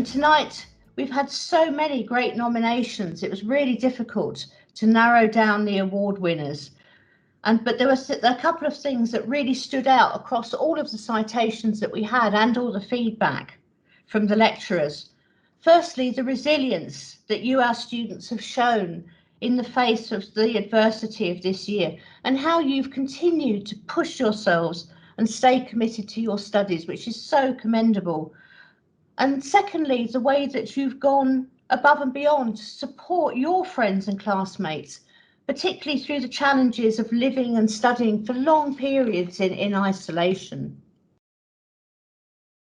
Tonight, we've had so many great nominations. It was really difficult to narrow down the award winners. But there were a couple of things that really stood out across all of the citations that we had and all the feedback from the lecturers. Firstly, the resilience that you, our students, have shown in the face of the adversity of this year, and how you've continued to push yourselves and stay committed to your studies, which is so commendable. And secondly, the way that you've gone above and beyond to support your friends and classmates, particularly through the challenges of living and studying for long periods in isolation.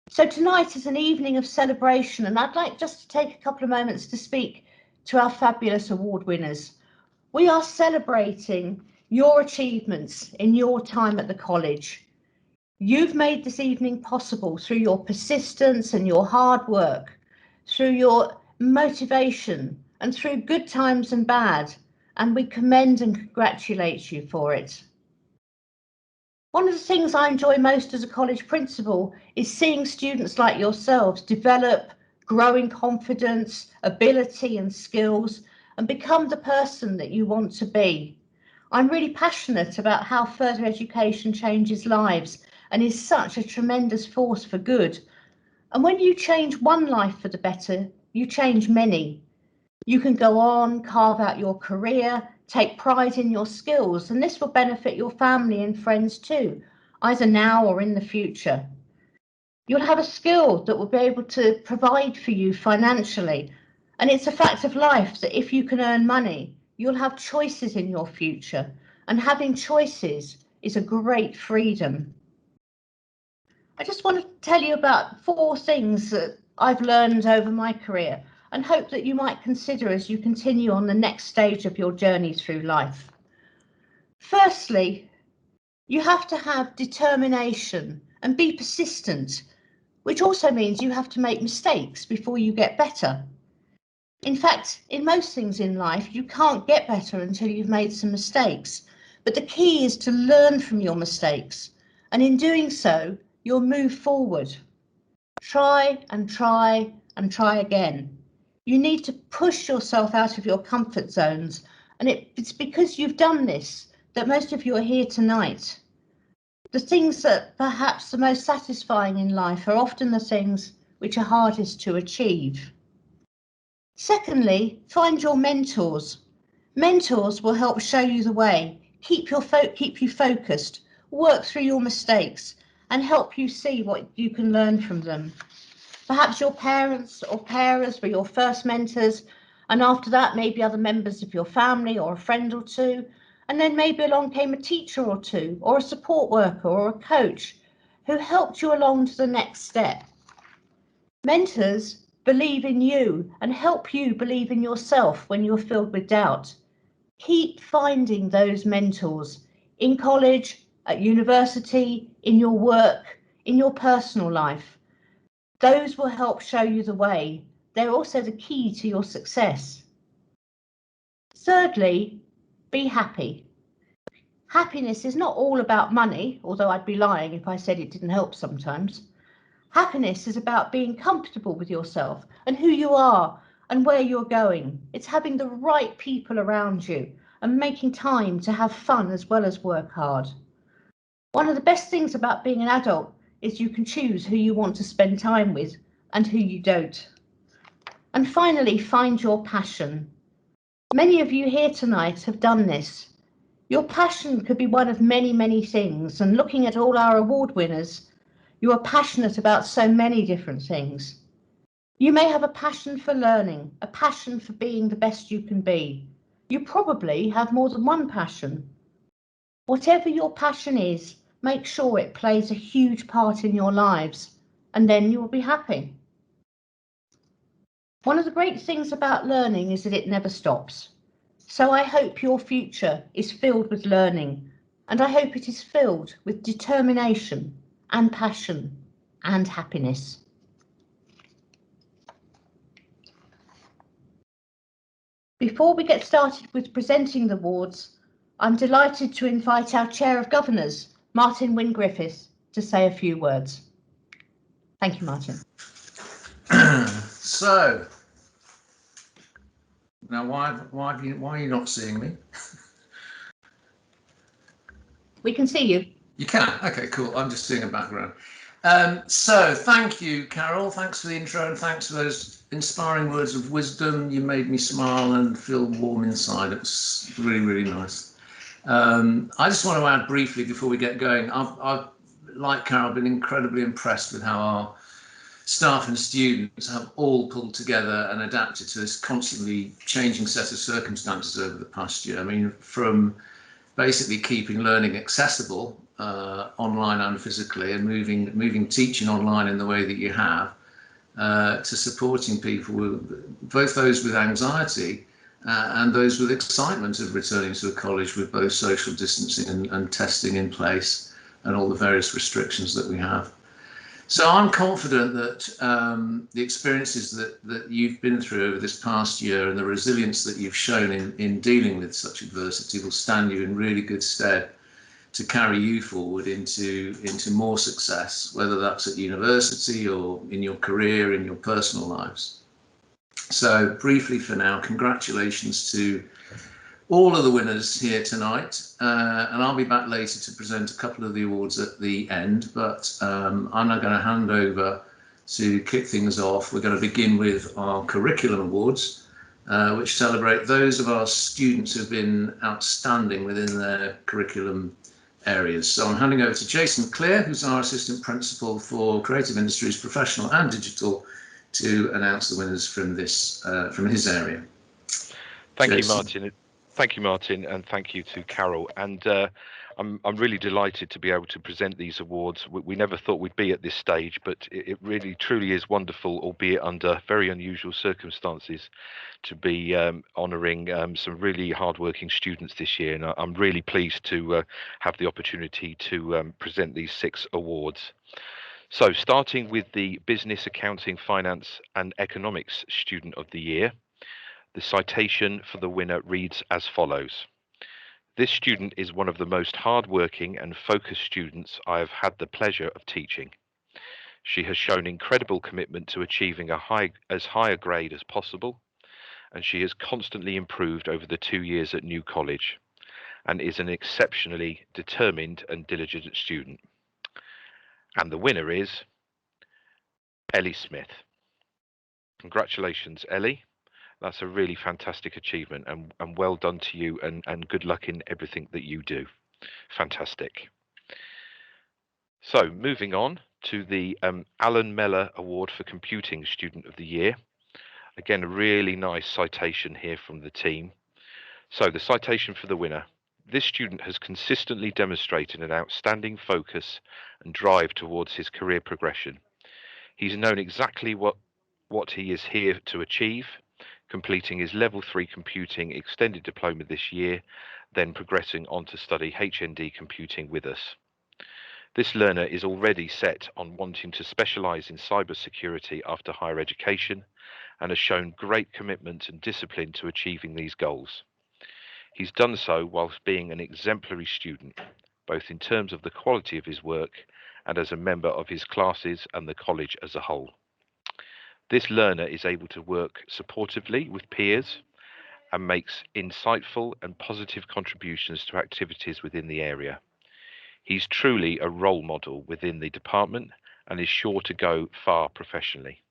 So tonight is an evening of celebration, and I'd like just to take a couple of moments to speak to our fabulous award winners. We are celebrating your achievements in your time at the college. You've made this evening possible through your persistence and your hard work, through your motivation and through good times and bad, and we commend and congratulate you for it. One of the things I enjoy most as a college principal is seeing students like yourselves develop growing confidence, ability and skills, and become the person that you want to be. I'm really passionate about how further education changes lives and is such a tremendous force for good. And when you change one life for the better, you change many. You can go on, carve out your career, take pride in your skills, and this will benefit your family and friends too, either now or in the future. You'll have a skill that will be able to provide for you financially, and it's a fact of life that if you can earn money, you'll have choices in your future, and having choices is a great freedom. I just want to tell you about 4 things that I've learned over my career and hope that you might consider as you continue on the next stage of your journey through life. Firstly, you have to have determination and be persistent, which also means you have to make mistakes before you get better. In fact, in most things in life, you can't get better until you've made some mistakes, but the key is to learn from your mistakes, and in doing so, you'll move forward. Try and try and try again. You need to push yourself out of your comfort zones, and it's because you've done this that most of you are here tonight. The things that perhaps the most satisfying in life are often the things which are hardest to achieve. Secondly, find your mentors. Mentors will help show you the way, keep you focused, work through your mistakes, and help you see what you can learn from them. Perhaps your parents or carers were your first mentors, and after that maybe other members of your family or a friend or two, and then maybe along came a teacher or two, or a support worker or a coach who helped you along to the next step. Mentors believe in you and help you believe in yourself when you're filled with doubt. Keep finding those mentors in college, at university, in your work, in your personal life. Those will help show you the way. They're also the key to your success. Thirdly, be happy. Happiness is not all about money, although I'd be lying if I said it didn't help sometimes. Happiness is about being comfortable with yourself and who you are and where you're going. It's having the right people around you and making time to have fun as well as work hard. One of the best things about being an adult is you can choose who you want to spend time with and who you don't. And finally, find your passion. Many of you here tonight have done this. Your passion could be one of many, many things, and looking at all our award winners, you are passionate about so many different things. You may have a passion for learning, a passion for being the best you can be. You probably have more than one passion. Whatever your passion is, make sure it plays a huge part in your lives, and then you will be happy. One of the great things about learning is that it never stops. So I hope your future is filled with learning, and I hope it is filled with determination and passion and happiness. Before we get started with presenting the awards, I'm delighted to invite our Chair of Governors, Martin Wynne-Griffiths, to say a few words. Thank you, Martin. So now, why are you not seeing me? We can see you. You can. Okay, cool. I'm just seeing a background. So thank you, Carol. Thanks for the intro and thanks for those inspiring words of wisdom. You made me smile and feel warm inside. It was really, really nice. I just want to add briefly before we get going. I've like Carol, been incredibly impressed with how our staff and students have all pulled together and adapted to this constantly changing set of circumstances over the past year. I mean, from basically keeping learning accessible online and physically, and moving teaching online in the way that you have, to supporting people, both those with anxiety and those with excitement of returning to a college with both social distancing and testing in place and all the various restrictions that we have. So I'm confident that the experiences that you've been through over this past year and the resilience that you've shown in dealing with such adversity will stand you in really good stead to carry you forward into more success, whether that's at university or in your career, in your personal lives. So briefly for now, congratulations to all of the winners here tonight, and I'll be back later to present a couple of the awards at the end, but I'm now going to hand over to kick things off. We're going to begin with our curriculum awards, which celebrate those of our students who've been outstanding within their curriculum areas. So I'm handing over to Jason Clear, who's our Assistant Principal for Creative Industries, Professional and Digital, to announce the winners from his area. Thank you, Martin. Thank you, Martin, and thank you to Carol. And I'm really delighted to be able to present these awards. We never thought we'd be at this stage, but it really truly is wonderful, albeit under very unusual circumstances, to be honouring some really hardworking students this year. And I'm really pleased to have the opportunity to present these 6 awards. So starting with the Business, Accounting, Finance and Economics Student of the Year, the citation for the winner reads as follows. This student is one of the most hardworking and focused students I have had the pleasure of teaching. She has shown incredible commitment to achieving as high a grade as possible, and she has constantly improved over the 2 years at New College, and is an exceptionally determined and diligent student. And the winner is Ellie Smith. Congratulations, Ellie. That's a really fantastic achievement, and well done to you, and good luck in everything that you do. Fantastic. So moving on to the Alan Meller Award for Computing Student of the Year. Again, a really nice citation here from the team. So the citation for the winner. This student has consistently demonstrated an outstanding focus and drive towards his career progression. He's known exactly what he is here to achieve, completing his Level 3 Computing Extended Diploma this year, then progressing on to study HND Computing with us. This learner is already set on wanting to specialise in cybersecurity after higher education, and has shown great commitment and discipline to achieving these goals. He's done so whilst being an exemplary student, both in terms of the quality of his work and as a member of his classes and the college as a whole. This learner is able to work supportively with peers and makes insightful and positive contributions to activities within the area. He's truly a role model within the department and is sure to go far professionally.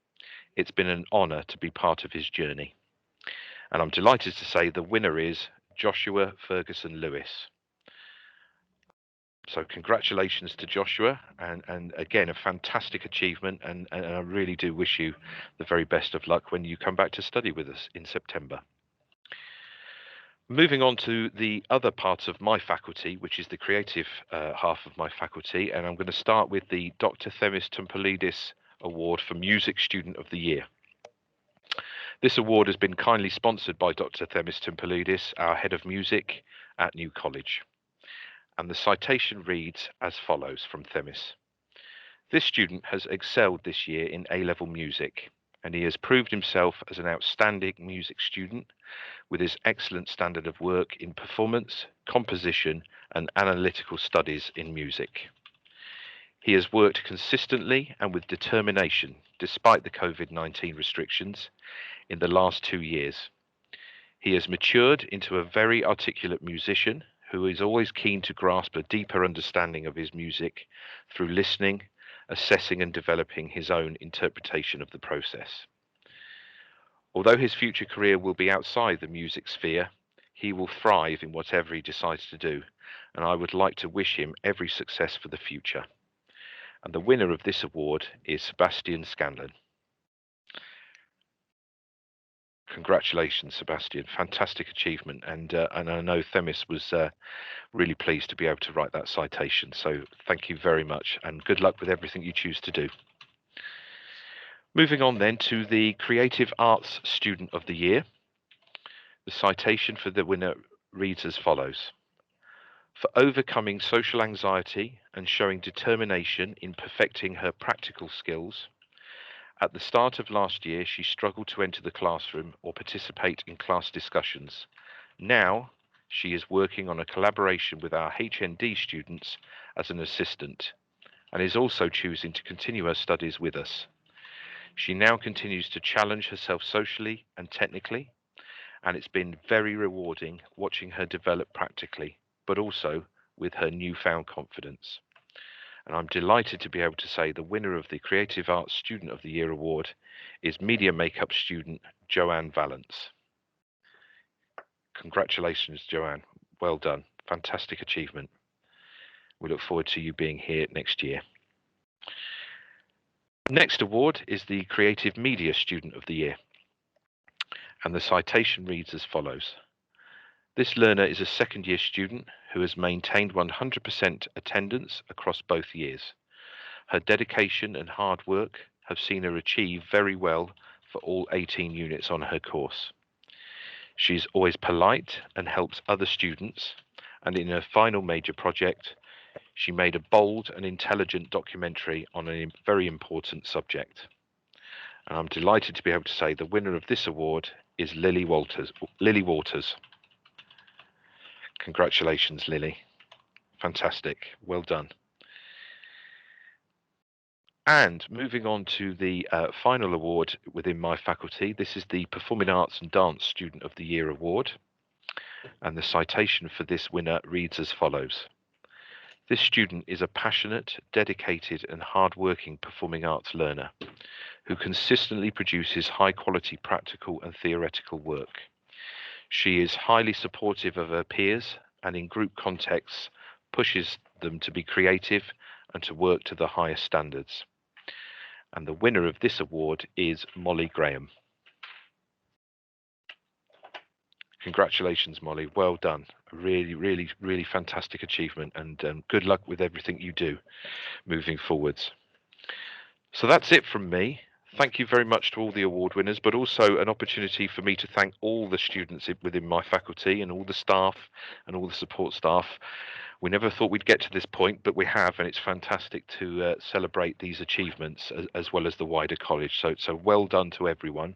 It's been an honour to be part of his journey. And I'm delighted to say the winner is Joshua Ferguson Lewis. So congratulations to Joshua, and again, a fantastic achievement, and I really do wish you the very best of luck when you come back to study with us in September. Moving on to the other part of my faculty, which is the creative half of my faculty, and I'm going to start with the Dr. Themistompulidis Award for Music Student of the Year. This award has been kindly sponsored by Dr. Themistompulidis, our head of music at New College. And the citation reads as follows from Themis. This student has excelled this year in A-level music, and he has proved himself as an outstanding music student with his excellent standard of work in performance, composition, and analytical studies in music. He has worked consistently and with determination despite the COVID-19 restrictions in the last 2 years. He has matured into a very articulate musician who is always keen to grasp a deeper understanding of his music through listening, assessing and developing his own interpretation of the process. Although his future career will be outside the music sphere, he will thrive in whatever he decides to do, and I would like to wish him every success for the future. And the winner of this award is Sebastian Scanlon. Congratulations, Sebastian. Fantastic achievement. And I know Themis was really pleased to be able to write that citation. So thank you very much and good luck with everything you choose to do. Moving on then to the Creative Arts Student of the Year. The citation for the winner reads as follows. For overcoming social anxiety and showing determination in perfecting her practical skills, at the start of last year, she struggled to enter the classroom or participate in class discussions. Now, she is working on a collaboration with our HND students as an assistant and is also choosing to continue her studies with us. She now continues to challenge herself socially and technically, and it's been very rewarding watching her develop practically, but also with her newfound confidence. And I'm delighted to be able to say the winner of the Creative Arts Student of the Year Award is Media Makeup student Joanne Valance. Congratulations, Joanne. Well done. Fantastic achievement. We look forward to you being here next year. Next award is the Creative Media Student of the Year. And the citation reads as follows. This learner is a second-year student who has maintained 100% attendance across both years. Her dedication and hard work have seen her achieve very well for all 18 units on her course. She is always polite and helps other students, and in her final major project, she made a bold and intelligent documentary on a very important subject. And I'm delighted to be able to say the winner of this award is Lily Waters. Congratulations, Lily. Fantastic. Well done. And moving on to the final award within my faculty, this is the Performing Arts and Dance Student of the Year Award. And the citation for this winner reads as follows. This student is a passionate, dedicated and hard-working performing arts learner who consistently produces high-quality practical and theoretical work. She is highly supportive of her peers and in group contexts pushes them to be creative and to work to the highest standards. And the winner of this award is Molly Graham. Congratulations, Molly. Well done. A really, really, really fantastic achievement and good luck with everything you do moving forwards. So that's it from me. Thank you very much to all the award winners, but also an opportunity for me to thank all the students within my faculty and all the staff and all the support staff. We never thought we'd get to this point, but we have, and it's fantastic to celebrate these achievements as well as the wider college. So well done to everyone.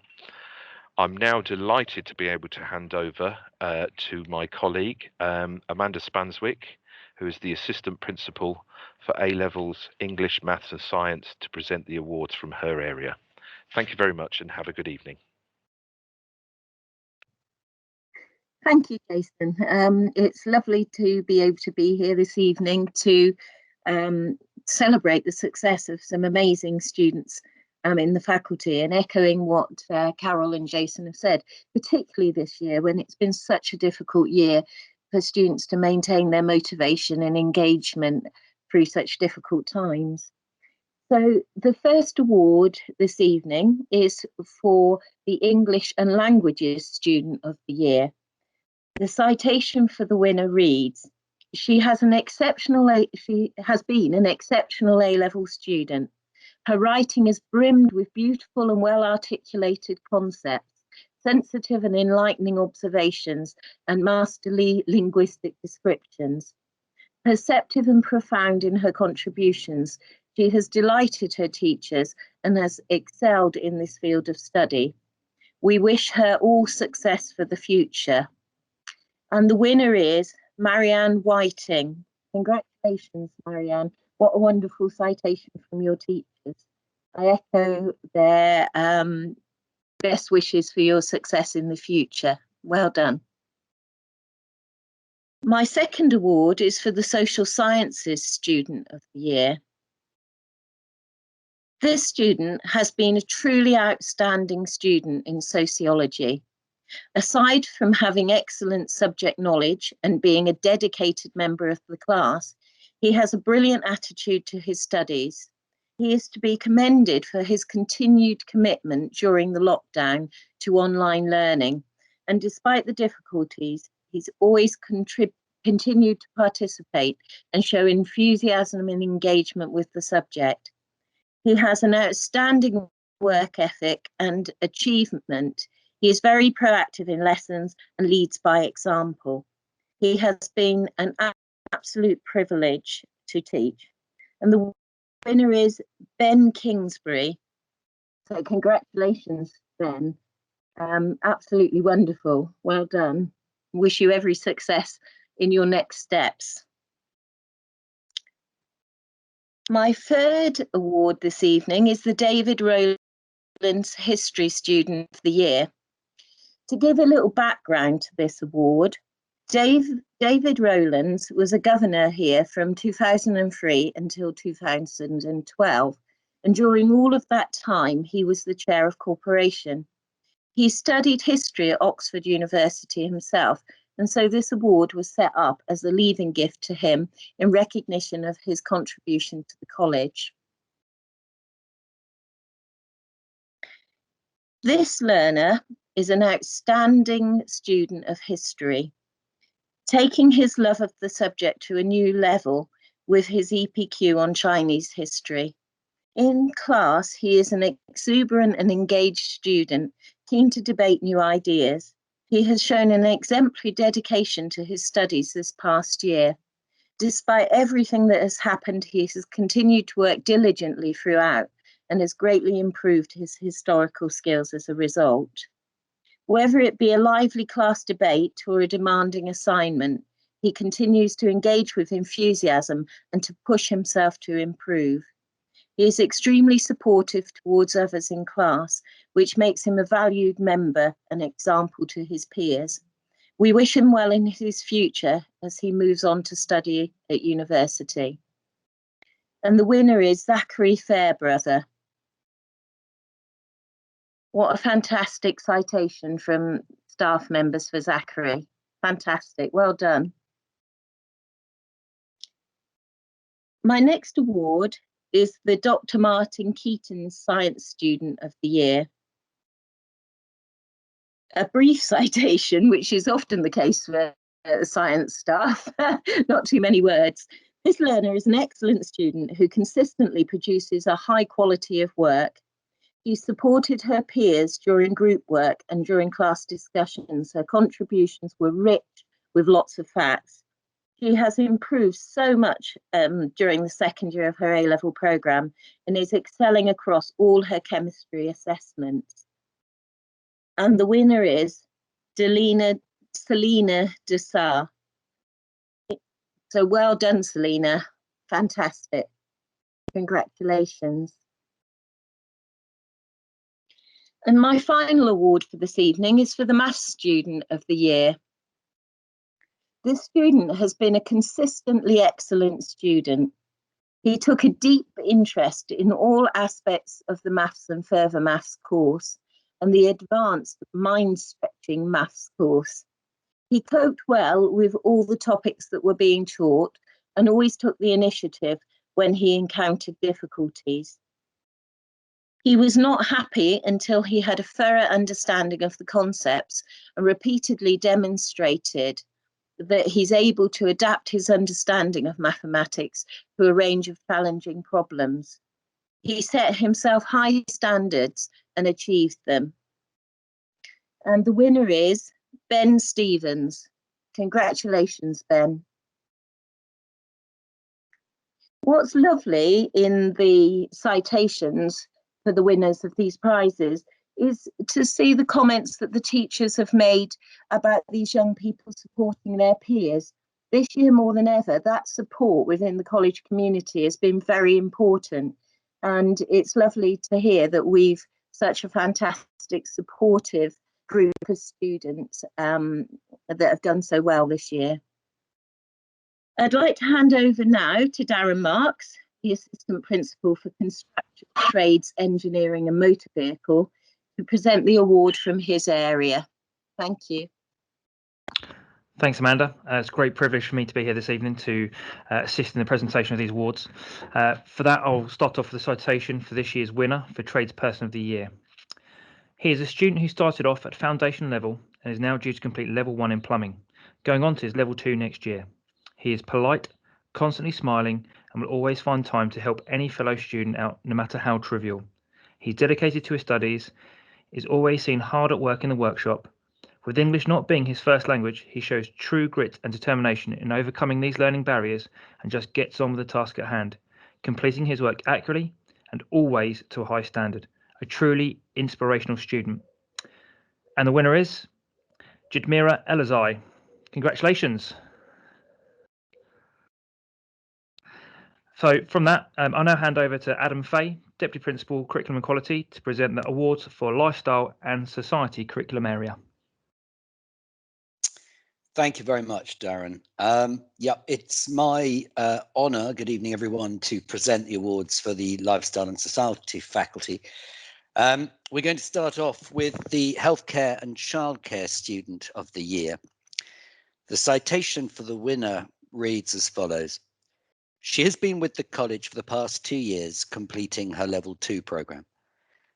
I'm now delighted to be able to hand over to my colleague, Amanda Spanswick, who is the Assistant Principal for A-Levels, English, Maths and Science, to present the awards from her area. Thank you very much and have a good evening. Thank you, Jason. It's lovely to be able to be here this evening to celebrate the success of some amazing students in the faculty, and echoing what Carol and Jason have said, particularly this year when it's been such a difficult year for students to maintain their motivation and engagement through such difficult times. So the first award this evening is for the English and Languages Student of the Year. The citation for the winner reads, she has been an exceptional A-level student. Her writing is brimmed with beautiful and well-articulated concepts, sensitive and enlightening observations, and masterly linguistic descriptions. Perceptive and profound in her contributions, she has delighted her teachers and has excelled in this field of study. We wish her all success for the future. And the winner is Marianne Whiting. Congratulations, Marianne. What a wonderful citation from your teachers. I echo their best wishes for your success in the future. Well done. My second award is for the Social Sciences Student of the Year. This student has been a truly outstanding student in sociology. Aside from having excellent subject knowledge and being a dedicated member of the class, he has a brilliant attitude to his studies. He is to be commended for his continued commitment during the lockdown to online learning. And despite the difficulties, he's always continued to participate and show enthusiasm and engagement with the subject. He has an outstanding work ethic and achievement. He is very proactive in lessons and leads by example. He has been an absolute privilege to teach. And the winner is Ben Kingsbury. So congratulations, Ben. Absolutely wonderful. Well done. Wish you every success in your next steps. My third award this evening is the David Rowland History Student of the Year. To give a little background to this award, David Rowland was a governor here from 2003 until 2012, and during all of that time he was the chair of corporation. He studied history at Oxford University himself, and so this award was set up as a leaving gift to him in recognition of his contribution to the college. This learner is an outstanding student of history, taking his love of the subject to a new level with his EPQ on Chinese history. In class, he is an exuberant and engaged student, keen to debate new ideas. He has shown an exemplary dedication to his studies this past year. Despite everything that has happened, he has continued to work diligently throughout and has greatly improved his historical skills as a result. Whether it be a lively class debate or a demanding assignment, he continues to engage with enthusiasm and to push himself to improve. He is extremely supportive towards others in class, which makes him a valued member and example to his peers. We wish him well in his future as he moves on to study at university. And the winner is Zachary Fairbrother. What a fantastic citation from staff members for Zachary. Fantastic, well done. My next award is the Dr. Martin Keaton Science Student of the Year. A brief citation, which is often the case for science staff, not too many words. This learner is an excellent student who consistently produces a high quality of work. She supported her peers during group work and during class discussions. Her contributions were rich with lots of facts. She has improved so much during the second year of her A-level programme and is excelling across all her chemistry assessments. And the winner is Selina Dessar. So well done, Selina. Fantastic. Congratulations. And my final award for this evening is for the Maths Student of the Year. This student has been a consistently excellent student. He took a deep interest in all aspects of the Maths and Further Maths course and the advanced mind-stretching Maths course. He coped well with all the topics that were being taught and always took the initiative when he encountered difficulties. He was not happy until he had a thorough understanding of the concepts and repeatedly demonstrated that he's able to adapt his understanding of mathematics to a range of challenging problems. He set himself high standards and achieved them. And the winner is Ben Stevens. Congratulations, Ben. What's lovely in the citations for the winners of these prizes is to see the comments that the teachers have made about these young people supporting their peers. This year more than ever, that support within the college community has been very important. And it's lovely to hear that we've such a fantastic, supportive group of students that have done so well this year. I'd like to hand over now to Darren Marks, the Assistant Principal for Construction, Trades, Engineering and Motor Vehicle, to present the award from his area. Thank you. Thanks, Amanda. It's a great privilege for me to be here this evening to assist in the presentation of these awards. For that, I'll start off with a citation for this year's winner for Tradesperson of the Year. He is a student who started off at foundation level and is now due to complete level 1 in plumbing, going on to his level 2 next year. He is polite, constantly smiling, and will always find time to help any fellow student out, no matter how trivial. He's dedicated to his studies, is always seen hard at work in the workshop. With English not being his first language, he shows true grit and determination in overcoming these learning barriers and just gets on with the task at hand, completing his work accurately and always to a high standard. A truly inspirational student. And the winner is Jadmira Elazai. Congratulations. So from that, I'll now hand over to Adam Fay, Deputy Principal, Curriculum and Quality, to present the awards for Lifestyle and Society curriculum area. Thank you very much, Darren. Yeah, it's my honour, good evening everyone, to present the awards for the Lifestyle and Society faculty. We're going to start off with the Healthcare and Childcare Student of the Year. The citation for the winner reads as follows. She has been with the college for the past 2 years, completing her level 2 programme.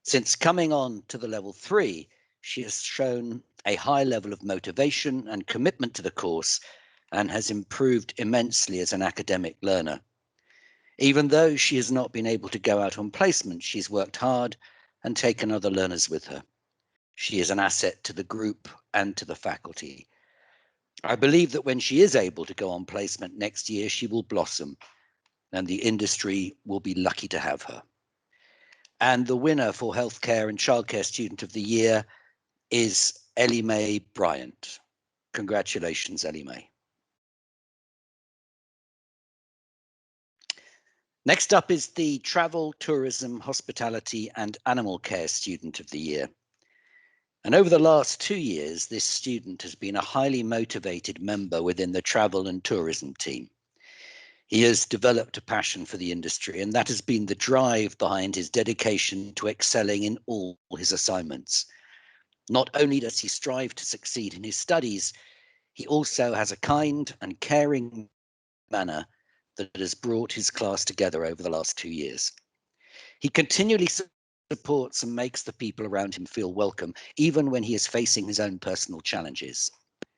Since coming on to the level 3, she has shown a high level of motivation and commitment to the course and has improved immensely as an academic learner. Even though she has not been able to go out on placement, she's worked hard and taken other learners with her. She is an asset to the group and to the faculty. I believe that when she is able to go on placement next year, she will blossom and the industry will be lucky to have her. And the winner for Healthcare and Childcare Student of the Year is Ellie Mae Bryant. Congratulations, Ellie Mae. Next up is the Travel, Tourism, Hospitality and Animal Care Student of the Year. And over the last 2 years, this student has been a highly motivated member within the travel and tourism team. He has developed a passion for the industry, and that has been the drive behind his dedication to excelling in all his assignments. Not only does he strive to succeed in his studies, he also has a kind and caring manner that has brought his class together over the last 2 years. He continually supports and makes the people around him feel welcome, even when he is facing his own personal challenges.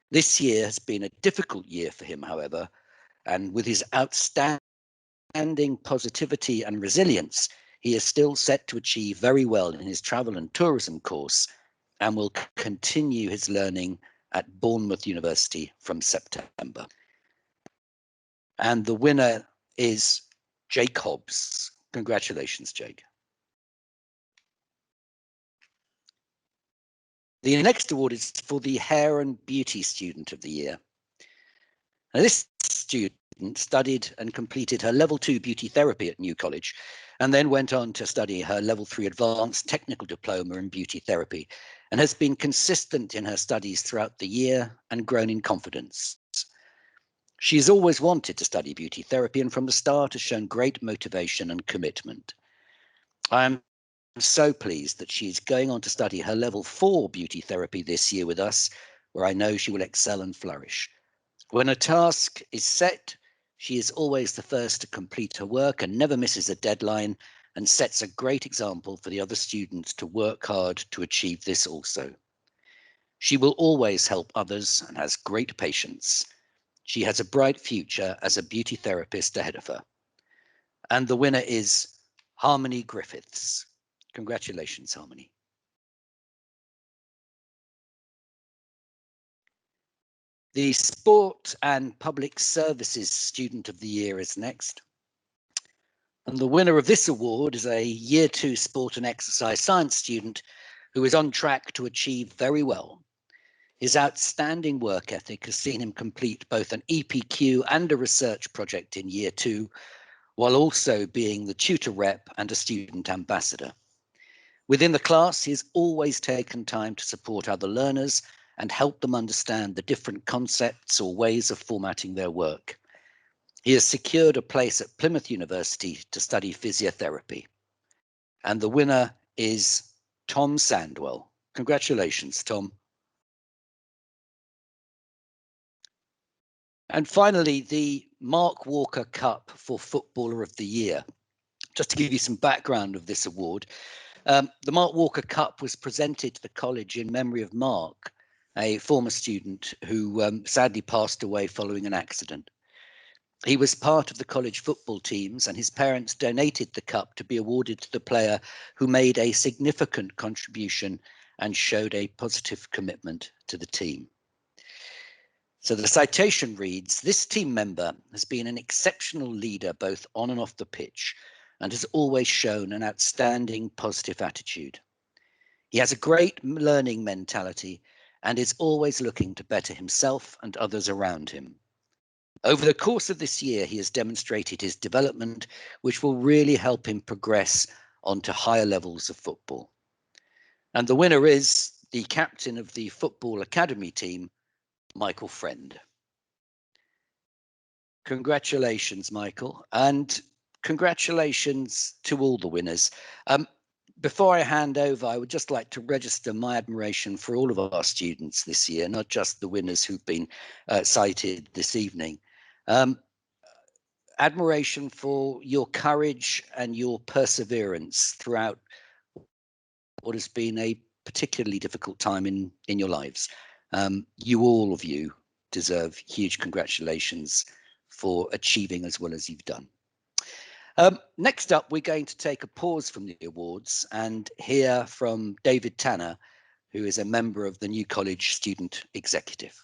This year has been a difficult year for him, however, and with his outstanding positivity and resilience, he is still set to achieve very well in his travel and tourism course and will continue his learning at Bournemouth University from September. And the winner is Jake Hobbs. Congratulations, Jake. The next award is for the Hair and Beauty Student of the Year. Now, this student studied and completed her level 2 beauty therapy at New College and then went on to study her level 3 advanced technical diploma in beauty therapy and has been consistent in her studies throughout the year and grown in confidence. She has always wanted to study beauty therapy and from the start has shown great motivation and commitment. I am so pleased that she is going on to study her level 4 beauty therapy this year with us, where I know she will excel and flourish. When a task is set, she is always the first to complete her work and never misses a deadline and sets a great example for the other students to work hard to achieve this also. She will always help others and has great patience. She has a bright future as a beauty therapist ahead of her. And the winner is Harmony Griffiths. Congratulations, Harmony. The Sport and Public Services Student of the Year is next. And the winner of this award is a Year 2 Sport and Exercise Science student who is on track to achieve very well. His outstanding work ethic has seen him complete both an EPQ and a research project in year 2, while also being the tutor rep and a student ambassador. Within the class, he has always taken time to support other learners and help them understand the different concepts or ways of formatting their work. He has secured a place at Plymouth University to study physiotherapy. And the winner is Tom Sandwell. Congratulations, Tom. And finally, the Mark Walker Cup for Footballer of the Year. Just to give you some background of this award, the Mark Walker Cup was presented to the college in memory of Mark, a former student who sadly passed away following an accident. He was part of the college football teams, and his parents donated the cup to be awarded to the player who made a significant contribution and showed a positive commitment to the team. So the citation reads, "This team member has been an exceptional leader both on and off the pitch and has always shown an outstanding positive attitude. He has a great learning mentality and is always looking to better himself and others around him. Over the course of this year, he has demonstrated his development, which will really help him progress onto higher levels of football." And the winner is the captain of the Football Academy team, Michael Friend. Congratulations, Michael, and congratulations to all the winners. Before I hand over, I would just like to register my admiration for all of our students this year, not just the winners who've been cited this evening. Admiration for your courage and your perseverance throughout what has been a particularly difficult time in your lives. All of you deserve huge congratulations for achieving as well as you've done. Next up, we're going to take a pause from the awards and hear from David Tanner, who is a member of the New College Student Executive.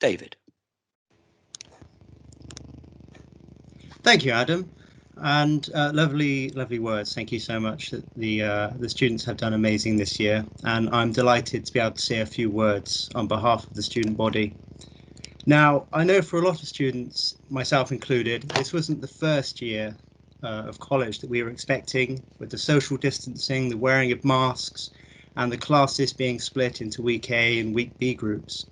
David. Thank you, Adam, and lovely words. Thank you so much. The students have done amazing this year, and I'm delighted to be able to say a few words on behalf of the student body. Now, I know for a lot of students, myself included, this wasn't the first year of college that we were expecting, with the social distancing, the wearing of masks, and the classes being split into week A and week B groups.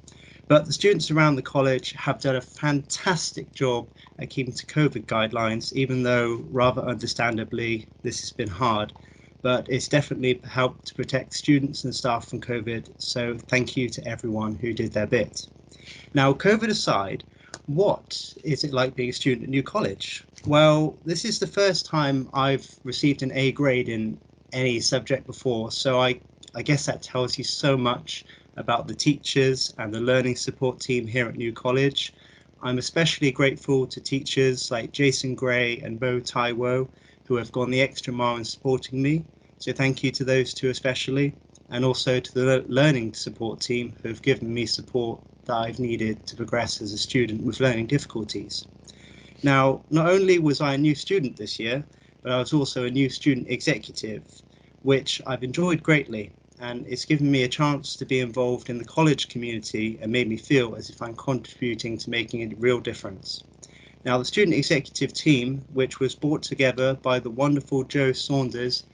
But the students around the college have done a fantastic job at keeping to COVID guidelines, even though rather understandably this has been hard. But it's definitely helped to protect students and staff from COVID. So thank you to everyone who did their bit. Now, COVID aside, what is it like being a student at New College? Well, this is the first time I've received an A grade in any subject before, so I guess that tells you so much about the teachers and the learning support team here at New College. I'm especially grateful to teachers like Jason Gray and Mo Taiwo, who have gone the extra mile in supporting me. So thank you to those two especially, and also to the learning support team who have given me support that I've needed to progress as a student with learning difficulties. Now, not only was I a new student this year, but I was also a new student executive, which I've enjoyed greatly, and it's given me a chance to be involved in the college community and made me feel as if I'm contributing to making a real difference. Now, the student executive team, which was brought together by the wonderful Joe Saunders,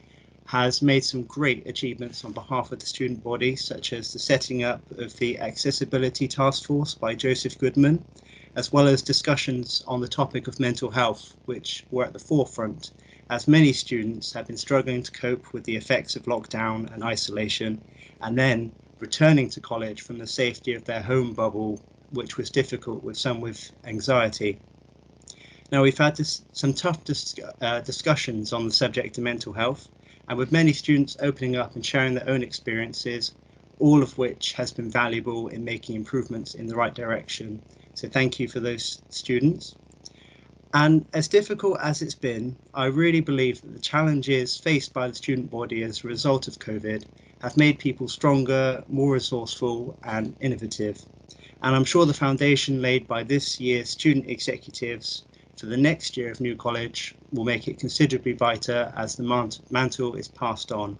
has made some great achievements on behalf of the student body, such as the setting up of the Accessibility Task Force by Joseph Goodman, as well as discussions on the topic of mental health, which were at the forefront, as many students have been struggling to cope with the effects of lockdown and isolation, and then returning to college from the safety of their home bubble, which was difficult with some with anxiety. Now, we've had some tough discussions on the subject of mental health, and with many students opening up and sharing their own experiences, all of which has been valuable in making improvements in the right direction. So thank you for those students. And as difficult as it's been, I really believe that the challenges faced by the student body as a result of COVID have made people stronger, more resourceful and innovative. And I'm sure the foundation laid by this year's student executives for the next year of New College will make it considerably brighter as the mantle is passed on.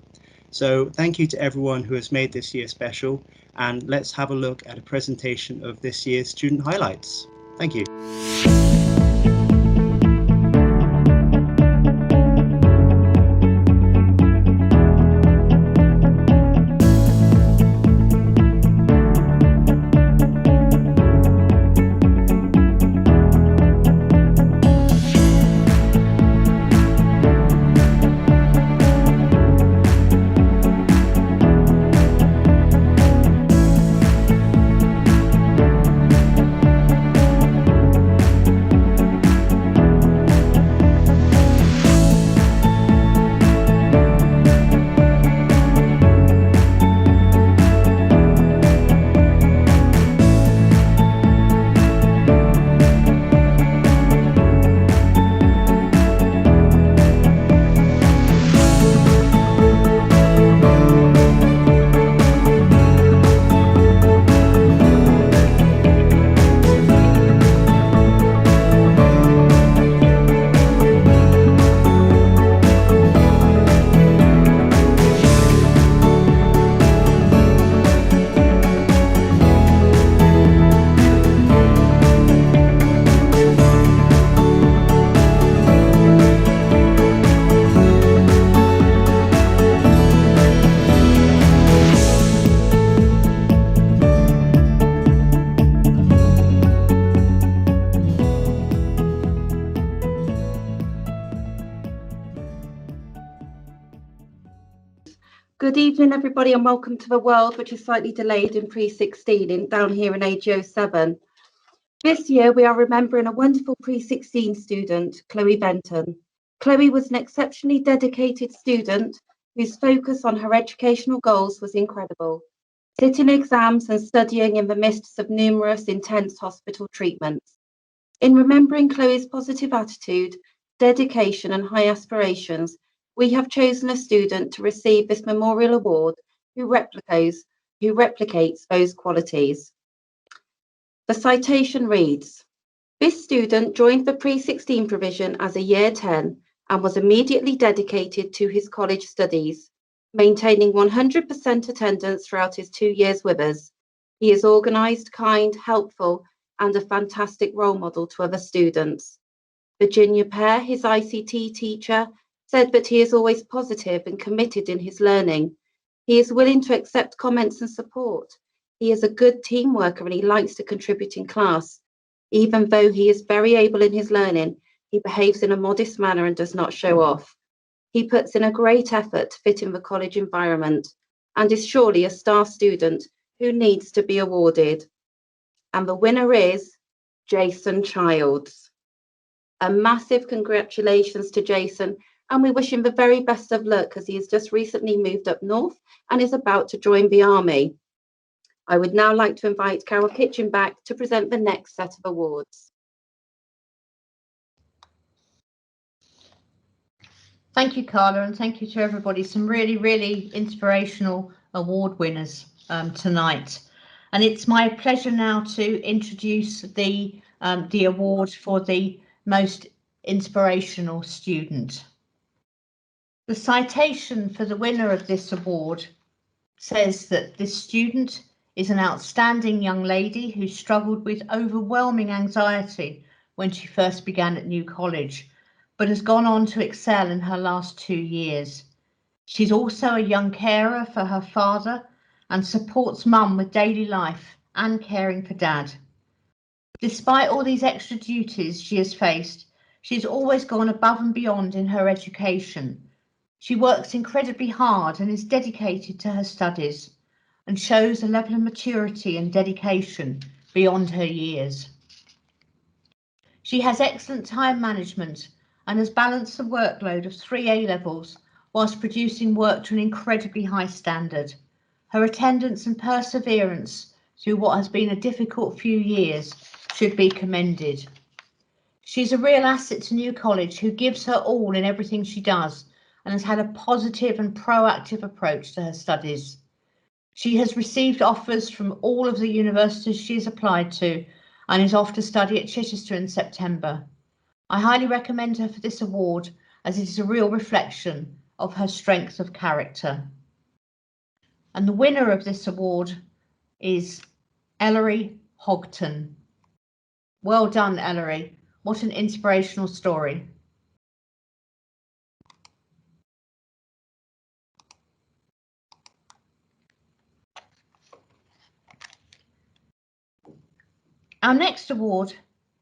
So thank you to everyone who has made this year special, and let's have a look at a presentation of this year's student highlights. Thank you. Good evening, everybody, and welcome to the world, which is slightly delayed in pre-16 down here in AGO 7. This year, we are remembering a wonderful pre-16 student, Chloe Benton. Chloe was an exceptionally dedicated student whose focus on her educational goals was incredible, sitting exams and studying in the midst of numerous intense hospital treatments. In remembering Chloe's positive attitude, dedication, and high aspirations, we have chosen a student to receive this memorial award who replicates those qualities. The citation reads, "This student joined the pre-16 provision as a year 10 and was immediately dedicated to his college studies, maintaining 100% attendance throughout his 2 years with us. He is organised, kind, helpful, and a fantastic role model to other students." Virginia Pear, his ICT teacher, said that he is always positive and committed in his learning. He is willing to accept comments and support. He is a good team worker and he likes to contribute in class. Even though he is very able in his learning, he behaves in a modest manner and does not show off. He puts in a great effort to fit in the college environment and is surely a star student who needs to be awarded. And the winner is Jason Childs. A massive congratulations to Jason, and we wish him the very best of luck as he has just recently moved up north and is about to join the army. I would now like to invite Carol Kitchen back to present the next set of awards. Thank you, Carla, and thank you to everybody. Some really, really inspirational award winners tonight. And it's my pleasure now to introduce the award for the most inspirational student. The citation for the winner of this award says that this student is an outstanding young lady who struggled with overwhelming anxiety when she first began at New College, but has gone on to excel in her last 2 years. She's also a young carer for her father and supports mum with daily life and caring for dad. Despite all these extra duties she has faced, she's always gone above and beyond in her education. She works incredibly hard and is dedicated to her studies and shows a level of maturity and dedication beyond her years. She has excellent time management and has balanced the workload of 3 A-levels whilst producing work to an incredibly high standard. Her attendance and perseverance through what has been a difficult few years should be commended. She's a real asset to New College who gives her all in everything she does and has had a positive and proactive approach to her studies. She has received offers from all of the universities she has applied to and is off to study at Chichester in September. I highly recommend her for this award as it is a real reflection of her strength of character. And the winner of this award is Ellery Hogton. Well done, Ellery. What an inspirational story. Our next award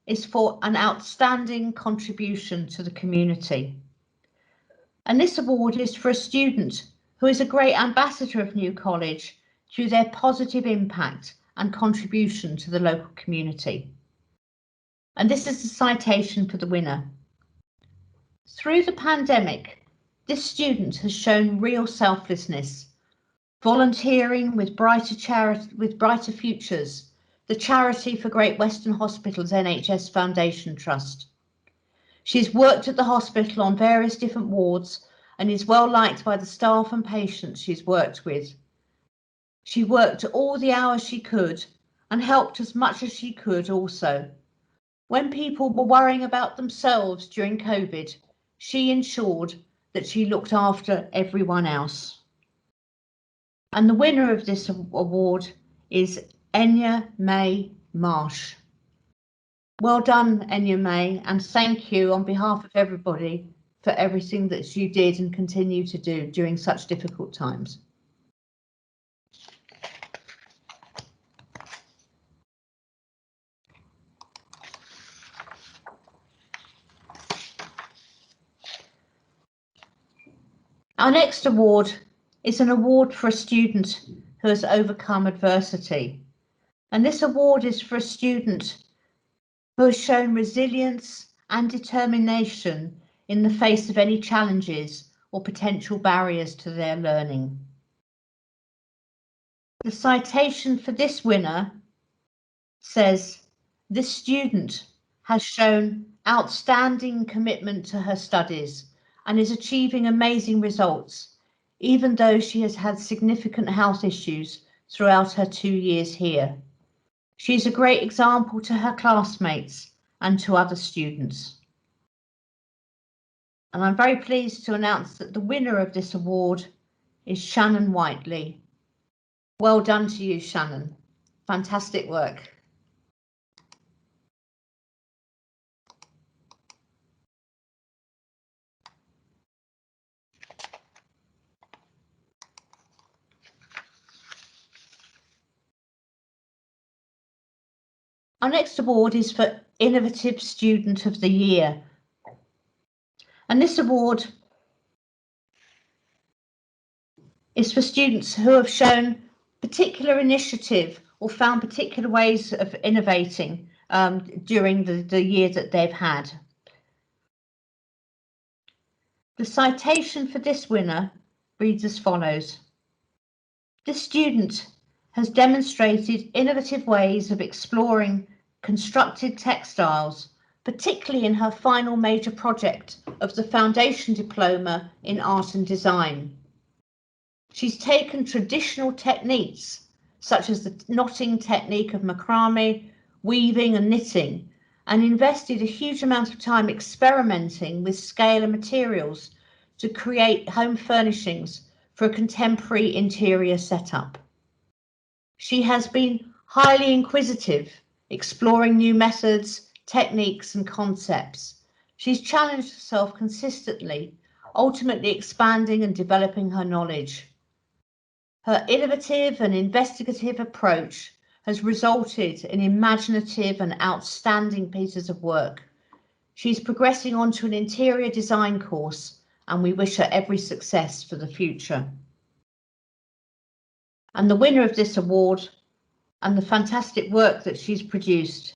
is for an outstanding contribution to the community. And this award is for a student who is a great ambassador of New College through their positive impact and contribution to the local community. And this is the citation for the winner. Through the pandemic, this student has shown real selflessness, volunteering with Brighter Futures, the charity for Great Western Hospital's NHS Foundation Trust. She's worked at the hospital on various different wards and is well liked by the staff and patients she's worked with. She worked all the hours she could and helped as much as she could also. When people were worrying about themselves during COVID, she ensured that she looked after everyone else. And the winner of this award is Enya May Marsh. Well done, Enya May, and thank you on behalf of everybody for everything that you did and continue to do during such difficult times. Our next award is an award for a student who has overcome adversity. And this award is for a student who has shown resilience and determination in the face of any challenges or potential barriers to their learning. The citation for this winner says, "This student has shown outstanding commitment to her studies and is achieving amazing results, even though she has had significant health issues throughout her 2 years here. She's a great example to her classmates and to other students." And I'm very pleased to announce that the winner of this award is Shannon Whiteley. Well done to you, Shannon. Fantastic work. Our next award is for Innovative Student of the Year. And this award is for students who have shown particular initiative or found particular ways of innovating during the year that they've had. The citation for this winner reads as follows. This student has demonstrated innovative ways of exploring constructed textiles, particularly in her final major project of the Foundation Diploma in Art and Design. She's taken traditional techniques, such as the knotting technique of macrame, weaving and knitting, and invested a huge amount of time experimenting with scale and materials to create home furnishings for a contemporary interior setup. She has been highly inquisitive, exploring new methods, techniques and concepts. She's challenged herself consistently, ultimately expanding and developing her knowledge. Her innovative and investigative approach has resulted in imaginative and outstanding pieces of work. She's progressing onto an interior design course, and we wish her every success for the future. And the winner of this award and the fantastic work that she's produced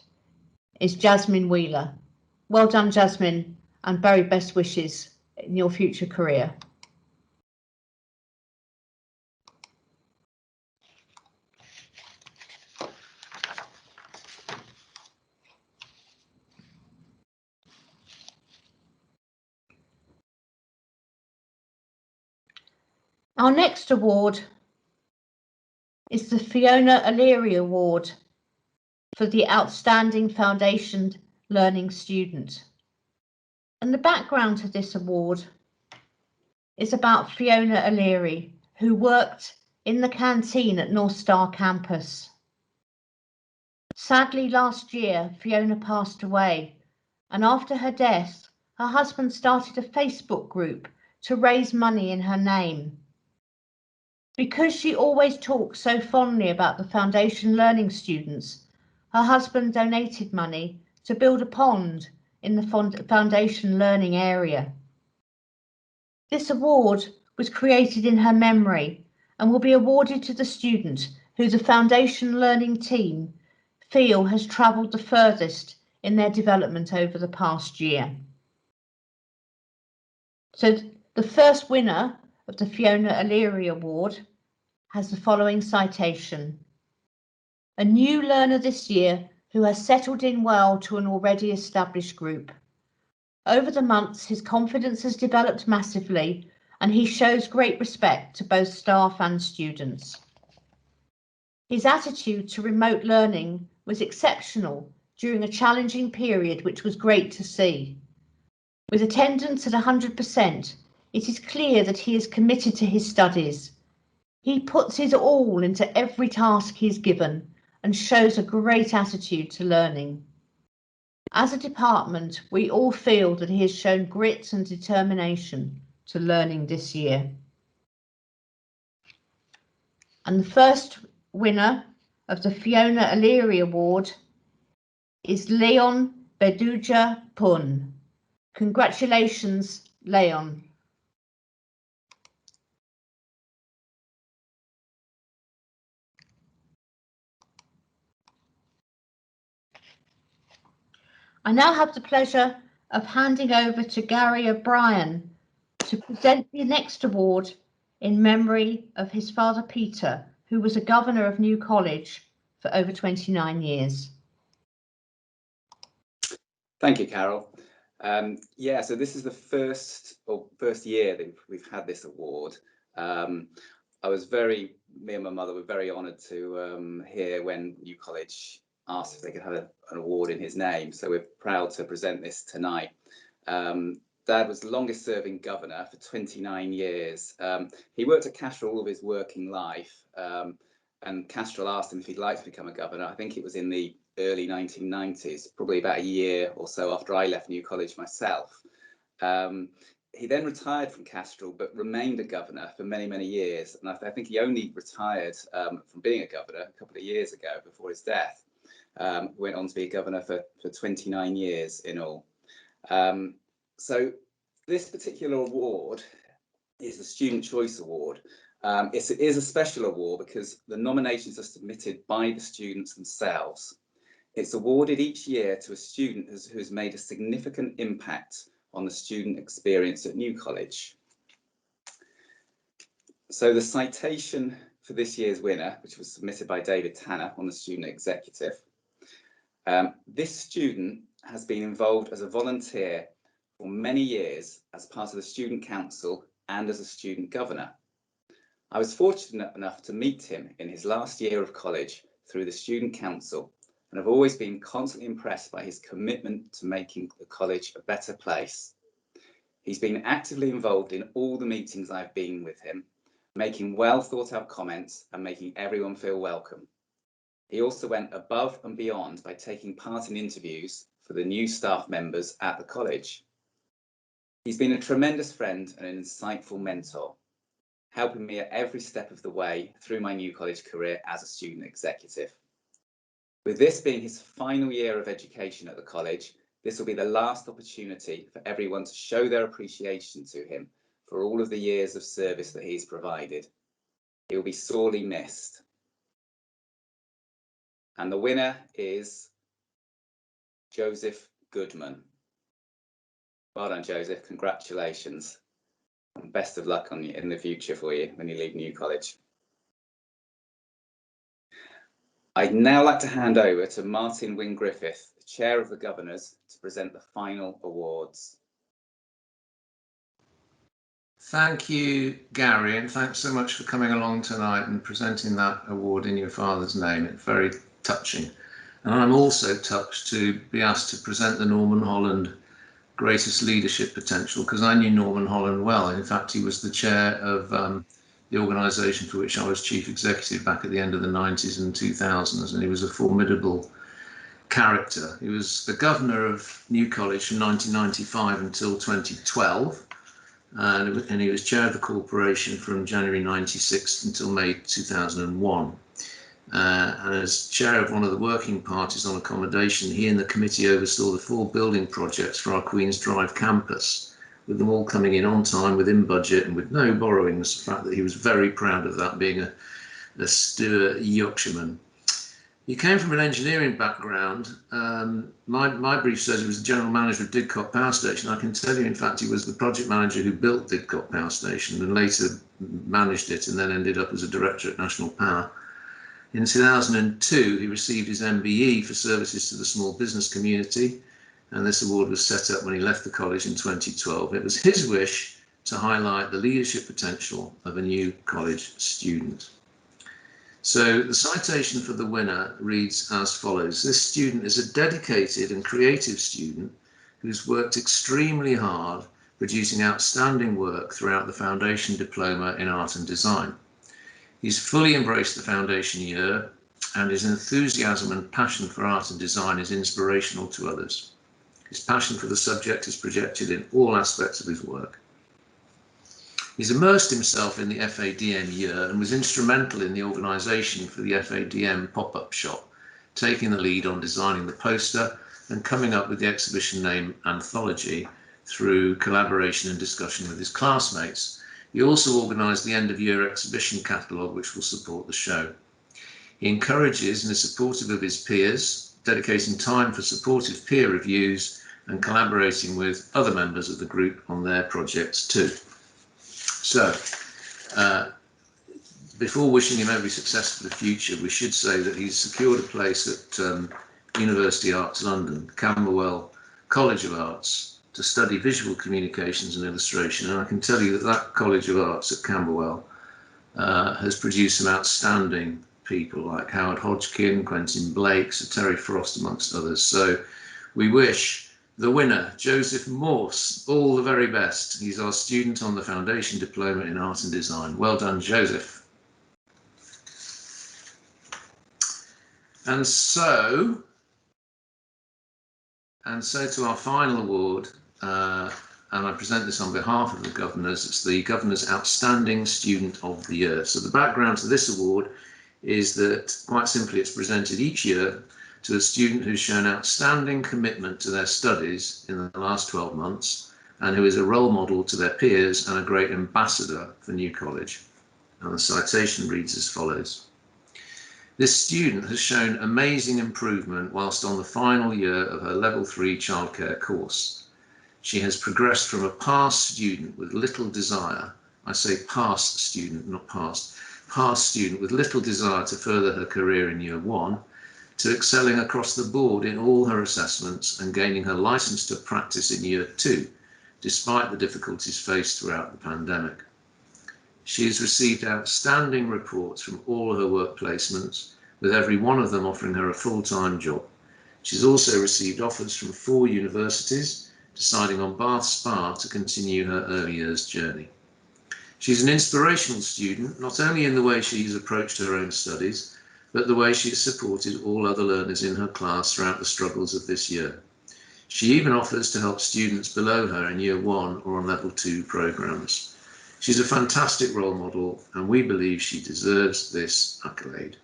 is Jasmine Wheeler. Well done, Jasmine, and very best wishes in your future career. Our next award is the Fiona O'Leary Award for the Outstanding Foundation Learning Student. And the background to this award is about Fiona O'Leary, who worked in the canteen at North Star campus. Sadly, last year, Fiona passed away, and after her death, her husband started a Facebook group to raise money in her name. Because she always talks so fondly about the foundation learning students, her husband donated money to build a pond in the foundation learning area. This award was created in her memory and will be awarded to the student who the foundation learning team feel has travelled the furthest in their development over the past year. So the first winner of the Fiona O'Leary Award has the following citation. A new learner this year who has settled in well to an already established group. Over the months, his confidence has developed massively and he shows great respect to both staff and students. His attitude to remote learning was exceptional during a challenging period, which was great to see. With attendance at 100%, it is clear that he is committed to his studies. He puts his all into every task he is given and shows a great attitude to learning. As a department, we all feel that he has shown grit and determination to learning this year. And the first winner of the Fiona O'Leary Award is Leon Beduja Pun. Congratulations, Leon. I now have the pleasure of handing over to Gary O'Brien to present the next award in memory of his father Peter, who was a governor of New College for over 29 years. Thank you, Carol. Yeah, so this is the first year that we've had this award. Me and my mother were very honoured to hear when New College asked if they could have an award in his name. So we're proud to present this tonight. Dad was the longest serving governor for 29 years. He worked at Castrol all of his working life, and Castrol asked him if he'd like to become a governor. I think it was in the early 1990s, probably about a year or so after I left New College myself. He then retired from Castrol, but remained a governor for many, many years. And I think he only retired from being a governor a couple of years ago before his death. Went on to be a governor for 29 years in all. So this particular award is the Student Choice Award. It is a special award because the nominations are submitted by the students themselves. It's awarded each year to a student who has made a significant impact on the student experience at New College. So the citation for this year's winner, which was submitted by David Tanner on the student executive, this student has been involved as a volunteer for many years as part of the student council and as a student governor. I was fortunate enough to meet him in his last year of college through the student council, and I've always been constantly impressed by his commitment to making the college a better place. He's been actively involved in all the meetings I've been with him, making well thought out comments and making everyone feel welcome. He also went above and beyond by taking part in interviews for the new staff members at the college. He's been a tremendous friend and an insightful mentor, helping me at every step of the way through my New College career as a student executive. With this being his final year of education at the college, this will be the last opportunity for everyone to show their appreciation to him for all of the years of service that he's provided. He will be sorely missed. And the winner is Joseph Goodman. Well done, Joseph. Congratulations. And best of luck in the future for you when you leave New College. I'd now like to hand over to Martin Wynne-Griffith, the Chair of the Governors, to present the final awards. Thank you, Gary, and thanks so much for coming along tonight and presenting that award in your father's name. It's very touching. And I'm also touched to be asked to present the Norman Holland Greatest Leadership Potential, because I knew Norman Holland well. In fact, he was the chair of the organisation for which I was chief executive back at the end of the 90s and 2000s, and he was a formidable character. He was the governor of New College from 1995 until 2012, and he was chair of the corporation from January 96 until May 2001. And as chair of one of the working parties on accommodation, he and the committee oversaw the 4 building projects for our Queen's Drive campus, with them all coming in on time, within budget, and with no borrowings. The fact that he was very proud of that, being a Stewart Yorkshireman. He came from an engineering background. My brief says he was the general manager of Didcot Power Station. I can tell you, in fact, he was the project manager who built Didcot Power Station and later managed it, and then ended up as a director at National Power. In 2002, he received his MBE for services to the small business community, and this award was set up when he left the college in 2012. It was his wish to highlight the leadership potential of a new college student. So the citation for the winner reads as follows: "This student is a dedicated and creative student who's worked extremely hard, producing outstanding work throughout the foundation diploma in art and design. He's fully embraced the foundation year, and his enthusiasm and passion for art and design is inspirational to others. His passion for the subject is projected in all aspects of his work. He's immersed himself in the FADM year and was instrumental in the organisation for the FADM pop-up shop, taking the lead on designing the poster and coming up with the exhibition name Anthology through collaboration and discussion with his classmates. He also organised the end-of-year exhibition catalogue, which will support the show. He encourages and is supportive of his peers, dedicating time for supportive peer reviews and collaborating with other members of the group on their projects too." So, before wishing him every success for the future, we should say that he's secured a place at University Arts London, Camberwell College of Arts, to study visual communications and illustration. And I can tell you that that College of Arts at Camberwell has produced some outstanding people like Howard Hodgkin, Quentin Blake, Sir Terry Frost, amongst others. So we wish the winner, Joseph Morse, all the very best. He's our student on the Foundation Diploma in Art and Design. Well done, Joseph. And so to our final award, and I present this on behalf of the governors. It's the Governor's Outstanding Student of the Year. So the background to this award is that, quite simply, it's presented each year to a student who's shown outstanding commitment to their studies in the last 12 months and who is a role model to their peers and a great ambassador for New College. And the citation reads as follows: "This student has shown amazing improvement whilst on the final year of her Level 3 Childcare course. She has progressed from a past student with little desire," I say past student, not past student with little desire to further her career in Year 1, to excelling across the board in all her assessments and gaining her licence to practice in Year 2, despite the difficulties faced throughout the pandemic. She has received outstanding reports from all her work placements, with every one of them offering her a full-time job. She's also received offers from 4 universities, deciding on Bath Spa to continue her early years journey. She's an inspirational student, not only in the way she's approached her own studies, but the way she has supported all other learners in her class throughout the struggles of this year. She even offers to help students below her in Year 1 or on Level 2 programmes. She's a fantastic role model, and we believe she deserves this accolade.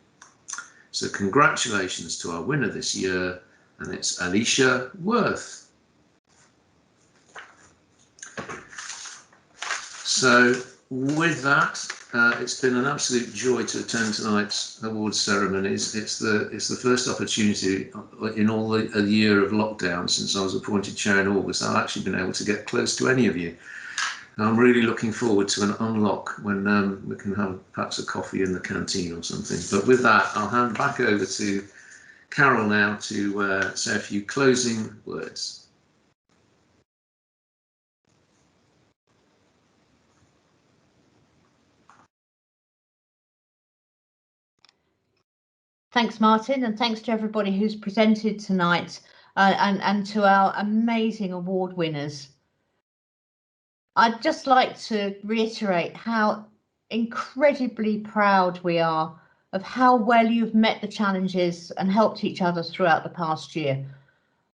So congratulations to our winner this year, and it's Alicia Worth. So with that, it's been an absolute joy to attend tonight's awards ceremonies. It's the first opportunity in all a year of lockdown since I was appointed chair in August. I've actually been able to get close to any of you. And I'm really looking forward to an unlock when we can have perhaps a coffee in the canteen or something. But with that, I'll hand back over to Carol now to say a few closing words. Thanks, Martin, and thanks to everybody who's presented tonight and to our amazing award winners. I'd just like to reiterate how incredibly proud we are of how well you've met the challenges and helped each other throughout the past year.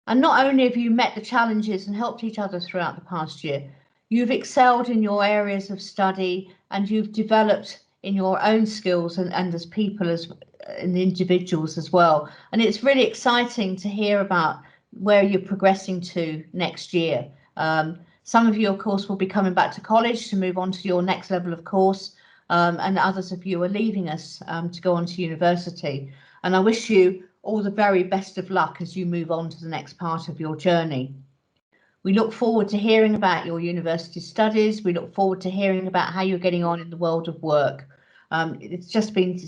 And not only have you met the challenges and helped each other throughout the past year, you've excelled in your areas of study and you've developed in your own skills and as people and individuals as well. And it's really exciting to hear about where you're progressing to next year. Some of you, of course, will be coming back to college to move on to your next level of course, and others of you are leaving us to go on to university. And I wish you all the very best of luck as you move on to the next part of your journey. We look forward to hearing about your university studies. We look forward to hearing about how you're getting on in the world of work. It's just been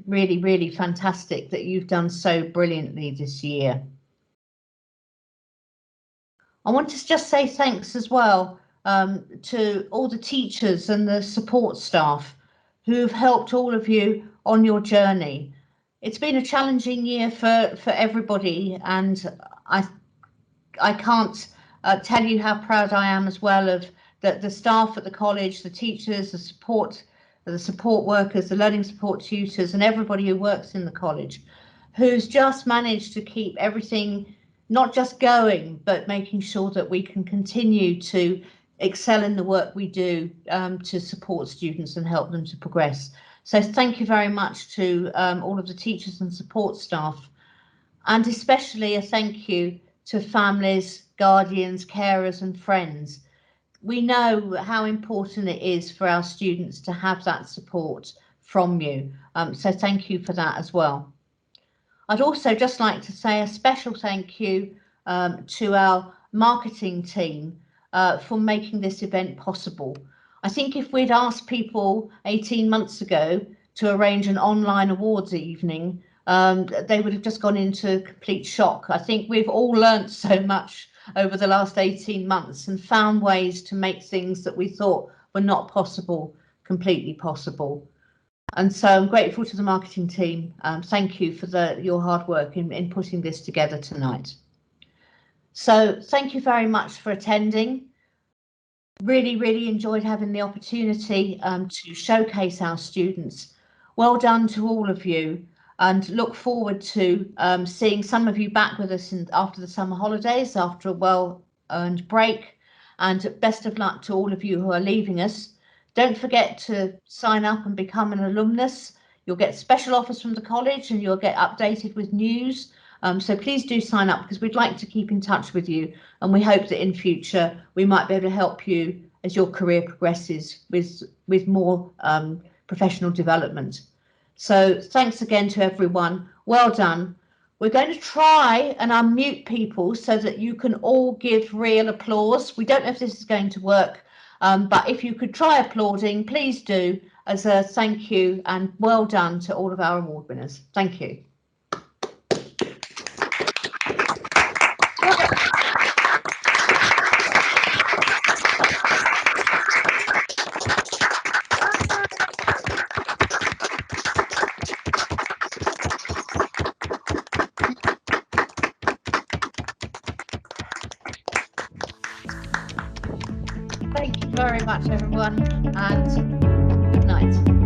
really, really fantastic that you've done so brilliantly this year. I want to just say thanks as well to all the teachers and the support staff who've helped all of you on your journey. It's been a challenging year for everybody, and I can't tell you how proud I am as well of the staff at the college, the teachers, the support workers, the learning support tutors, and everybody who works in the college, who's just managed to keep everything not just going, but making sure that we can continue to excel in the work we do to support students and help them to progress. So thank you very much to all of the teachers and support staff, and especially a thank you to families, guardians, carers and friends. We know how important it is for our students to have that support from you. So thank you for that as well. I'd also just like to say a special thank you to our marketing team for making this event possible. I think if we'd asked people 18 months ago to arrange an online awards evening, they would have just gone into complete shock. I think we've all learnt so much over the last 18 months and found ways to make things that we thought were not possible, completely possible. And so I'm grateful to the marketing team. Thank you for your hard work in putting this together tonight. So thank you very much for attending. Really, really enjoyed having the opportunity to showcase our students. Well done to all of you, and look forward to seeing some of you back with us after the summer holidays, after a well-earned break, and best of luck to all of you who are leaving us. Don't forget to sign up and become an alumnus. You'll get special offers from the college and you'll get updated with news. So please do sign up, because we'd like to keep in touch with you, and we hope that in future we might be able to help you as your career progresses with more professional development. So thanks again to everyone. Well done. We're going to try and unmute people so that you can all give real applause. We don't know if this is going to work, but if you could try applauding, please do, as a thank you and well done to all of our award winners. Thank you. Thank you very much, everyone, and good night.